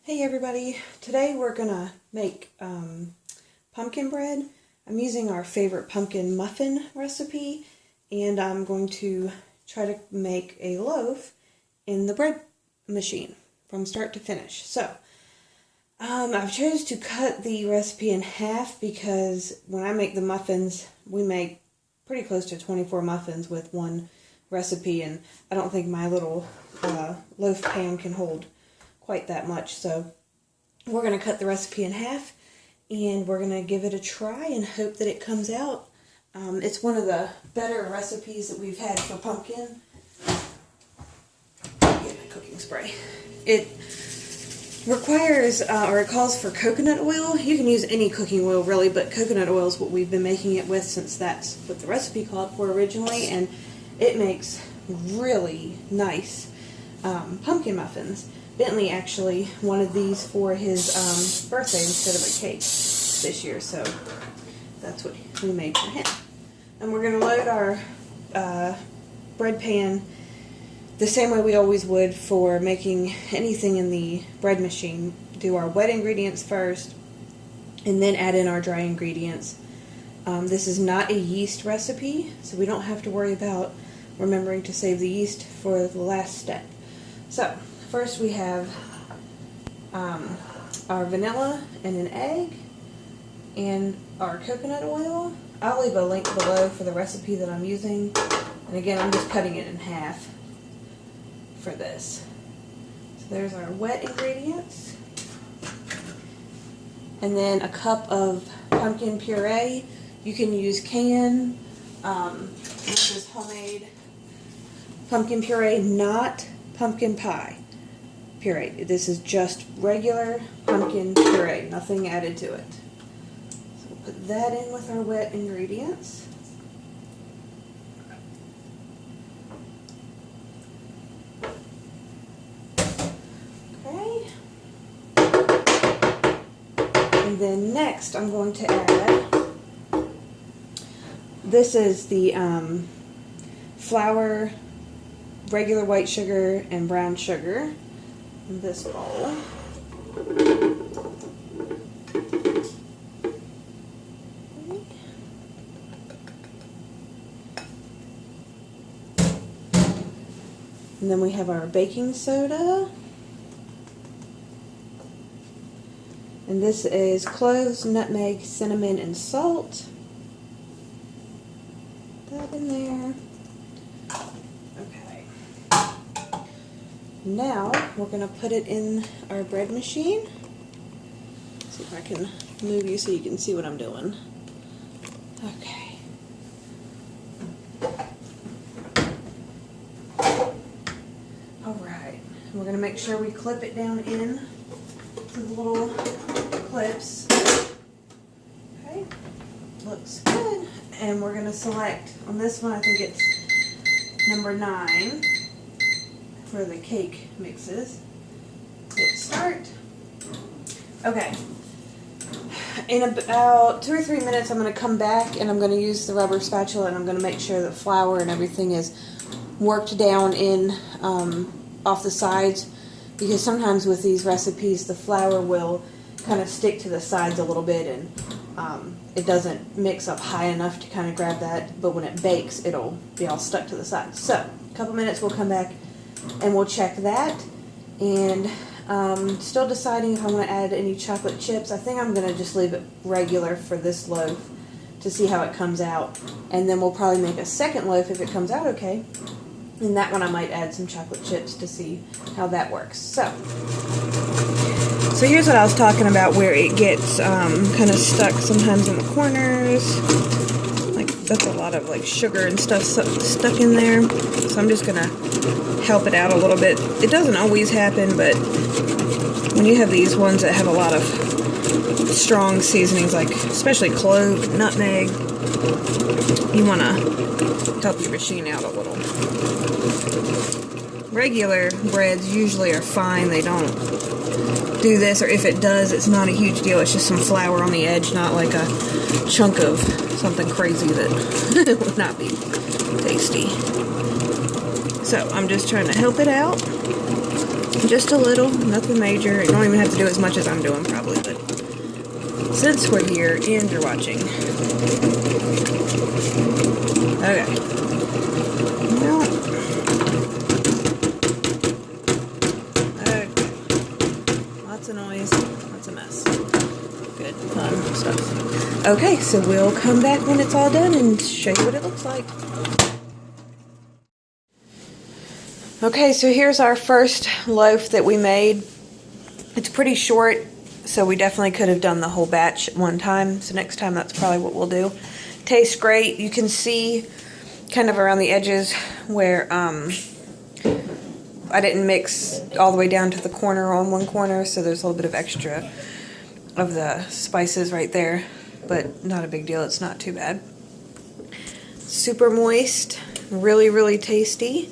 Hey everybody, today we're gonna make pumpkin bread. I'm using our favorite pumpkin muffin recipe, and I'm going to try to make a loaf in the bread machine from start to finish. So I've chosen to cut the recipe in half because when I make the muffins, we make pretty close to 24 muffins with one recipe, and I don't think my little loaf pan can hold quite that much. So we're going to cut the recipe in half and we're going to give it a try and hope that it comes out. It's one of the better recipes that we've had for pumpkin. Get my cooking spray. It requires or it calls for coconut oil. You can use any cooking oil really, but coconut oil is what we've been making it with since that's what the recipe called for originally, and it makes really nice pumpkin muffins. Bentley actually wanted these for his birthday instead of a cake this year, so that's what we made for him. And we're going to load our bread pan the same way we always would for making anything in the bread machine. Do our wet ingredients first and then add in our dry ingredients. This is not a yeast recipe, so we don't have to worry about remembering to save the yeast for the last step. So first we have our vanilla and an egg and our coconut oil. I'll leave a link below for the recipe that I'm using. And again, I'm just cutting it in half for this. So there's our wet ingredients. And then a cup of pumpkin puree. You can use canned. This is homemade pumpkin puree, not pumpkin pie puree. This is just regular pumpkin puree, nothing added to it. So we'll put that in with our wet ingredients. Okay. And then next I'm going to add, this is the flour, regular white sugar, and brown sugar in this bowl. And then we have our baking soda. And this is cloves, nutmeg, cinnamon, and salt. Put that in there. Now we're going to put it in our bread machine. See if I can move you so you can see what I'm doing. Okay. Alright. We're going to make sure we clip it down in to the little clips. Okay. Looks good. And we're going to select, on this one I think it's number 9. For the cake mixes. Hit start. Okay. In about 2 or 3 minutes I'm going to come back and I'm going to use the rubber spatula and I'm going to make sure the flour and everything is worked down in off the sides, because sometimes with these recipes the flour will kind of stick to the sides a little bit and it doesn't mix up high enough to kind of grab that, but when it bakes it'll be all stuck to the sides. So a couple minutes we'll come back and we'll check that, and still deciding if I want to add any chocolate chips. I think I'm going to just leave it regular for this loaf to see how it comes out, and then we'll probably make a second loaf if it comes out okay, and that one I might add some chocolate chips to see how that works. So here's what I was talking about, where it gets kind of stuck sometimes in the corners. Like that's a lot of like sugar and stuff stuck in there, so I'm just going to help it out a little bit. It doesn't always happen, but when you have these ones that have a lot of strong seasonings, like especially clove, nutmeg, you want to help your machine out a little. Regular breads usually are fine. They don't do this, or if it does, it's not a huge deal. It's just some flour on the edge, not like a chunk of something crazy that would not be tasty. So I'm just trying to help it out. Just a little, nothing major. You don't even have to do as much as I'm doing probably, but since we're here and you're watching. Okay. Well, okay. Lots of noise, lots of mess. Good, fun stuff. Okay, so we'll come back when it's all done and show you what it looks like. Okay, so here's our first loaf that we made. It's pretty short, so we definitely could have done the whole batch at one time. So next time, that's probably what we'll do. Tastes great. You can see kind of around the edges where I didn't mix all the way down to the corner on one corner, so there's a little bit of extra of the spices right there, but not a big deal. It's not too bad. Super moist, really, really tasty.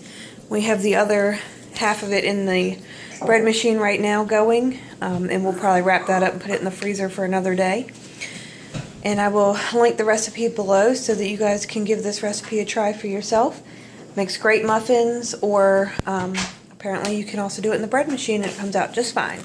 We have the other half of it in the bread machine right now going, and we'll probably wrap that up and put it in the freezer for another day. And I will link the recipe below so that you guys can give this recipe a try for yourself. Makes great muffins, or apparently you can also do it in the bread machine and it comes out just fine.